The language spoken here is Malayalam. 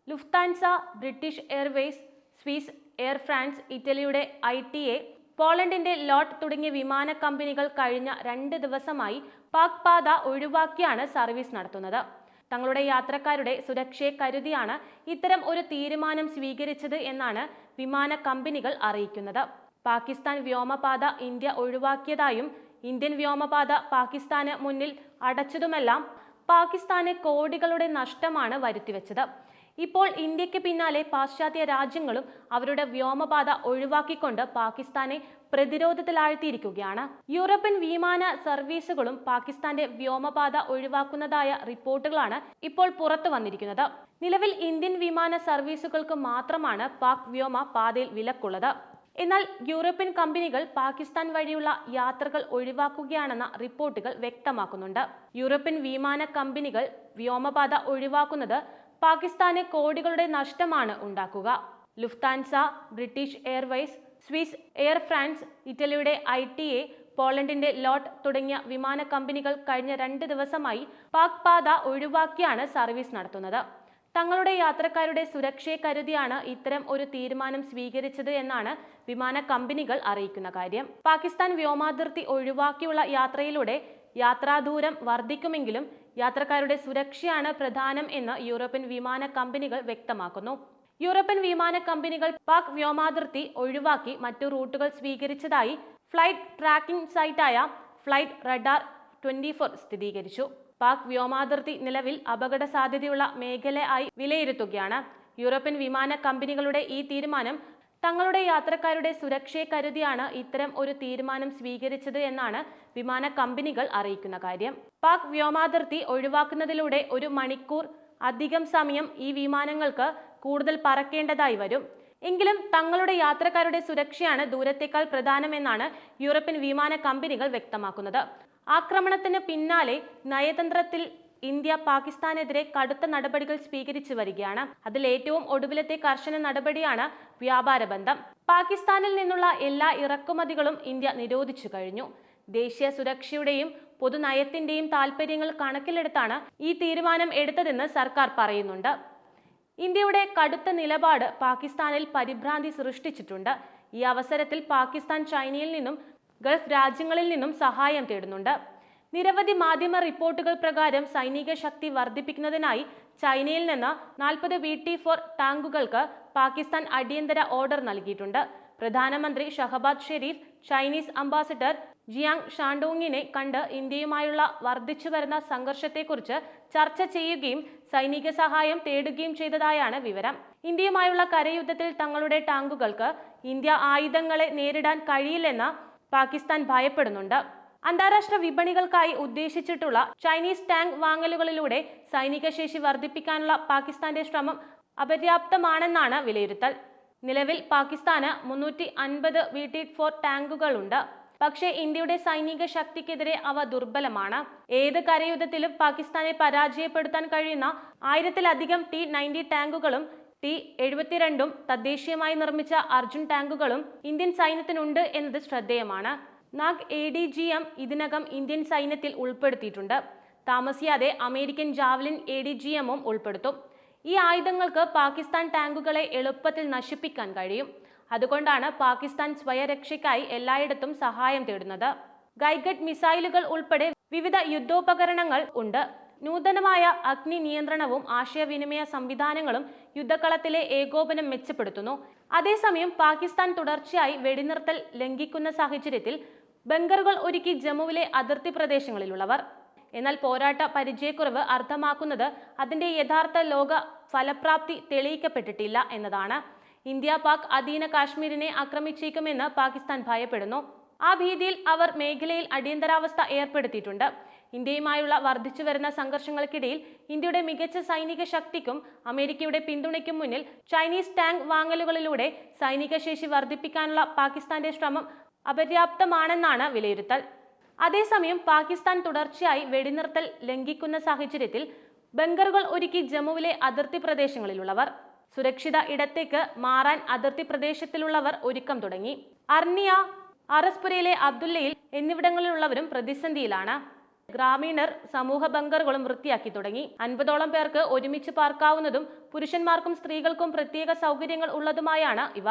Lufthansa, British Airways, Swiss, air France, ഇറ്റലിയുടെ ITA, പോളണ്ടിന്റെ ലോട്ട് തുടങ്ങിയ വിമാന കമ്പനികൾ കഴിഞ്ഞ 2 ദിവസമായി പാക് പാത ഒഴിവാക്കിയാണ് സർവീസ് നടത്തുന്നത്. തങ്ങളുടെ യാത്രക്കാരുടെ സുരക്ഷയെ കരുതിയാണ് ഇത്തരം ഒരു തീരുമാനം സ്വീകരിച്ചത് എന്നാണ് വിമാന കമ്പനികൾ അറിയിക്കുന്നത്. പാകിസ്ഥാൻ വ്യോമപാത ഇന്ത്യ ഒഴിവാക്കിയതായും ഇന്ത്യൻ വ്യോമപാത പാകിസ്ഥാന് മുന്നിൽ അടച്ചതുമെല്ലാം പാകിസ്ഥാന് കോടികളുടെ നഷ്ടമാണ് വരുത്തിവെച്ചത്. ഇപ്പോൾ ഇന്ത്യക്ക് പിന്നാലെ പാശ്ചാത്യ രാജ്യങ്ങളും അവരുടെ വ്യോമപാത ഒഴിവാക്കിക്കൊണ്ട് പാകിസ്ഥാനെ പ്രതിരോധത്തിലാഴ്ത്തിയിരിക്കുകയാണ്. യൂറോപ്യൻ വിമാന സർവീസുകളും പാകിസ്ഥാന്റെ വ്യോമപാത ഒഴിവാക്കുന്നതായ റിപ്പോർട്ടുകളാണ് ഇപ്പോൾ പുറത്തു വന്നിരിക്കുന്നത്. നിലവിൽ ഇന്ത്യൻ വിമാന സർവീസുകൾക്ക് മാത്രമാണ് പാക് വ്യോമ പാതയിൽ വിലക്കുള്ളത്. എന്നാൽ യൂറോപ്യൻ കമ്പനികൾ പാകിസ്ഥാൻ വഴിയുള്ള യാത്രകൾ ഒഴിവാക്കുകയാണെന്ന റിപ്പോർട്ടുകൾ വ്യക്തമാക്കുന്നുണ്ട്. യൂറോപ്യൻ വിമാന കമ്പനികൾ വ്യോമപാത ഒഴിവാക്കുന്നത് പാകിസ്ഥാന് കോടികളുടെ നഷ്ടമാണ് ഉണ്ടാക്കുക. Lufthansa, British Airways, Swiss, air France, ഇറ്റലിയുടെ ITA, പോളണ്ടിന്റെ ലോട്ട് തുടങ്ങിയ വിമാന കമ്പനികൾ കഴിഞ്ഞ 2 ദിവസമായി പാക് പാത ഒഴിവാക്കിയാണ് സർവീസ് നടത്തുന്നത്. തങ്ങളുടെ യാത്രക്കാരുടെ സുരക്ഷയെ കരുതിയാണ് ഇത്തരം ഒരു തീരുമാനം സ്വീകരിച്ചത് എന്നാണ് വിമാന കമ്പനികൾ അറിയിക്കുന്ന കാര്യം. പാകിസ്ഥാൻ വ്യോമാതിർത്തി ഒഴിവാക്കിയുള്ള യാത്രയിലൂടെ യാത്രാദൂരം വർദ്ധിക്കുമെങ്കിലും യാത്രക്കാരുടെ സുരക്ഷയാണ് പ്രധാനം എന്ന് യൂറോപ്യൻ വിമാന കമ്പനികൾ വ്യക്തമാക്കുന്നു. യൂറോപ്യൻ വിമാന കമ്പനികൾ പാക് വ്യോമാതിർത്തി ഒഴിവാക്കി മറ്റു റൂട്ടുകൾ സ്വീകരിച്ചതായി ഫ്ലൈറ്റ് ട്രാക്കിംഗ് സൈറ്റായ ഫ്ലൈറ്റ് റഡാർ 24 സ്ഥിരീകരിച്ചു. പാക് വ്യോമാതിർത്തി നിലവിൽ അപകട സാധ്യതയുള്ള മേഖലയായി വിലയിരുത്തുകയാണ്. യൂറോപ്യൻ വിമാന കമ്പനികളുടെ ഈ തീരുമാനം തങ്ങളുടെ യാത്രക്കാരുടെ സുരക്ഷയെ കരുതിയാണ് ഇത്തരം ഒരു തീരുമാനം സ്വീകരിച്ചത് എന്നാണ് വിമാന കമ്പനികൾ അറിയിക്കുന്ന കാര്യം. പാക് വ്യോമാതിർത്തി ഒഴിവാക്കുന്നതിലൂടെ 1 മണിക്കൂർ അധികം സമയം ഈ വിമാനങ്ങൾക്ക് കൂടുതൽ പറക്കേണ്ടതായി വരും. എങ്കിലും തങ്ങളുടെ യാത്രക്കാരുടെ സുരക്ഷയാണ് ദൂരത്തേക്കാൾ പ്രധാനമെന്നാണ് യൂറോപ്യൻ വിമാന കമ്പനികൾ വ്യക്തമാക്കുന്നത്. ആക്രമണത്തിന് പിന്നാലെ നയതന്ത്രത്തിൽ ഇന്ത്യ പാകിസ്ഥാനെതിരെ കടുത്ത നടപടികൾ സ്വീകരിച്ചു വരികയാണ്. അതിൽ ഏറ്റവും ഒടുവിലത്തെ കർശന നടപടിയാണ് വ്യാപാര ബന്ധം. പാകിസ്ഥാനിൽ നിന്നുള്ള എല്ലാ ഇറക്കുമതികളും ഇന്ത്യ നിരോധിച്ചു കഴിഞ്ഞു. ദേശീയ സുരക്ഷയുടെയും പൊതുനയത്തിന്റെയും താൽപര്യങ്ങൾ കണക്കിലെടുത്താണ് ഈ തീരുമാനം എടുത്തതെന്ന് സർക്കാർ പറയുന്നുണ്ട്. ഇന്ത്യയുടെ കടുത്ത നിലപാട് പാകിസ്ഥാനിൽ പരിഭ്രാന്തി സൃഷ്ടിച്ചിട്ടുണ്ട്. ഈ അവസരത്തിൽ പാകിസ്ഥാൻ ചൈനയിൽ നിന്നും ഗൾഫ് രാജ്യങ്ങളിൽ നിന്നും സഹായം തേടുന്നുണ്ട്. നിരവധി മാധ്യമ റിപ്പോർട്ടുകൾ പ്രകാരം സൈനിക ശക്തി വർദ്ധിപ്പിക്കുന്നതിനായി ചൈനയിൽ നിന്ന് 40 VT-4 ടാങ്കുകൾക്ക് പാകിസ്ഥാൻ അടിയന്തര ഓർഡർ നൽകിയിട്ടുണ്ട്. പ്രധാനമന്ത്രി Shahbaz Sharif Chinese ambassador Jiang ഷാൻഡോങ്ങിനെ കണ്ട് ഇന്ത്യയുമായുള്ള വർദ്ധിച്ചുവരുന്ന സംഘർഷത്തെക്കുറിച്ച് ചർച്ച ചെയ്യുകയും സൈനിക സഹായം തേടുകയും ചെയ്തതായാണ് വിവരം. ഇന്ത്യയുമായുള്ള കരയുദ്ധത്തിൽ തങ്ങളുടെ ടാങ്കുകൾക്ക് ഇന്ത്യ ആയുധങ്ങളെ നേരിടാൻ കഴിയില്ലെന്ന് പാകിസ്ഥാൻ ഭയപ്പെടുന്നുണ്ട്. അന്താരാഷ്ട്ര വിപണികൾക്കായി ഉദ്ദേശിച്ചിട്ടുള്ള ചൈനീസ് ടാങ്ക് വാങ്ങലുകളിലൂടെ സൈനിക ശേഷി വർദ്ധിപ്പിക്കാനുള്ള പാകിസ്ഥാന്റെ ശ്രമം അപര്യാപ്തമാണെന്നാണ് വിലയിരുത്തൽ. നിലവിൽ പാകിസ്ഥാന് 350 VT-4 ടാങ്കുകളുണ്ട്. പക്ഷേ ഇന്ത്യയുടെ സൈനിക ശക്തിക്കെതിരെ അവ ദുർബലമാണ്. ഏത് കരയുദ്ധത്തിലും പാകിസ്ഥാനെ പരാജയപ്പെടുത്താൻ കഴിയുന്ന 1000-ലധികം T-90 ടാങ്കുകളും T-72 തദ്ദേശീയമായി നിർമ്മിച്ച അർജുൻ ടാങ്കുകളും ഇന്ത്യൻ സൈന്യത്തിനുണ്ട് എന്നത് ശ്രദ്ധേയമാണ്. നാഗ് ADGM ഇതിനകം ഇന്ത്യൻ സൈന്യത്തിൽ ഉൾപ്പെടുത്തിയിട്ടുണ്ട്. താമസിയാതെ അമേരിക്കൻ ജാവലിൻ ADGM-ഉം ഉൾപ്പെടുത്തും. ഈ ആയുധങ്ങൾക്ക് പാകിസ്ഥാൻ ടാങ്കുകളെ എളുപ്പത്തിൽ നശിപ്പിക്കാൻ കഴിയും. അതുകൊണ്ടാണ് പാകിസ്ഥാൻ സ്വയരക്ഷയ്ക്കായി എല്ലായിടത്തും സഹായം തേടുന്നത്. ഗൈഗഡ് മിസൈലുകൾ ഉൾപ്പെടെ വിവിധ യുദ്ധോപകരണങ്ങൾ ഉണ്ട്. നൂതനമായ അഗ്നി നിയന്ത്രണവും ആശയവിനിമയ സംവിധാനങ്ങളും യുദ്ധക്കളത്തിലെ ഏകോപനം മെച്ചപ്പെടുത്തുന്നു. അതേസമയം പാകിസ്ഥാൻ തുടർച്ചയായി വെടിനിർത്തൽ ലംഘിക്കുന്ന സാഹചര്യത്തിൽ ബങ്കറുകൾ ഒരുക്കി ജമ്മുവിലെ അതിർത്തി പ്രദേശങ്ങളിലുള്ളവർ. എന്നാൽ പോരാട്ട പരിചയക്കുറവ് അർത്ഥമാക്കുന്നത് അതിന്റെ യഥാർത്ഥ ലോക ഫലപ്രാപ്തി തെളിയിക്കപ്പെട്ടിട്ടില്ല എന്നതാണ്. ഇന്ത്യ പാക് അധീന കാശ്മീരിനെ ആക്രമിച്ചേക്കുമെന്ന് പാകിസ്ഥാൻ ഭയപ്പെടുന്നു. ആ ഭീതിയിൽ അവർ മേഖലയിൽ അടിയന്തരാവസ്ഥ ഏർപ്പെടുത്തിയിട്ടുണ്ട്. ഇന്ത്യയുമായുള്ള വർദ്ധിച്ചുവരുന്ന സംഘർഷങ്ങൾക്കിടയിൽ ഇന്ത്യയുടെ മികച്ച സൈനിക ശക്തിക്കും അമേരിക്കയുടെ പിന്തുണയ്ക്കും മുന്നിൽ ചൈനീസ് ടാങ്ക് വാങ്ങലുകളിലൂടെ സൈനിക ശേഷി വർദ്ധിപ്പിക്കാനുള്ള പാകിസ്ഥാന്റെ ശ്രമം അപര്യാപ്തമാണെന്നാണ് വിലയിരുത്തൽ. അതേസമയം പാകിസ്ഥാൻ തുടർച്ചയായി വെടിനിർത്തൽ ലംഘിക്കുന്ന സാഹചര്യത്തിൽ ബങ്കറുകൾ ഒരുക്കി ജമ്മുവിലെ അതിർത്തി പ്രദേശങ്ങളിലുള്ളവർ. സുരക്ഷിത ഇടത്തേക്ക് മാറാൻ അതിർത്തി പ്രദേശത്തിലുള്ളവർ ഒരുക്കം തുടങ്ങി. അർണിയ, അറസ്പുരയിലെ അബ്ദുല്ലയിൽ എന്നിവിടങ്ങളിലുള്ളവരും പ്രതിസന്ധിയിലാണ്. ഗ്രാമീണർ സമൂഹ ബങ്കറുകളും വൃത്തിയാക്കി തുടങ്ങി. 50ഓളം പേർക്ക് ഒരുമിച്ച് പാർക്കാവുന്നതും പുരുഷന്മാർക്കും സ്ത്രീകൾക്കും പ്രത്യേക സൗകര്യങ്ങൾ ഉള്ളതുമായാണ് ഇവ.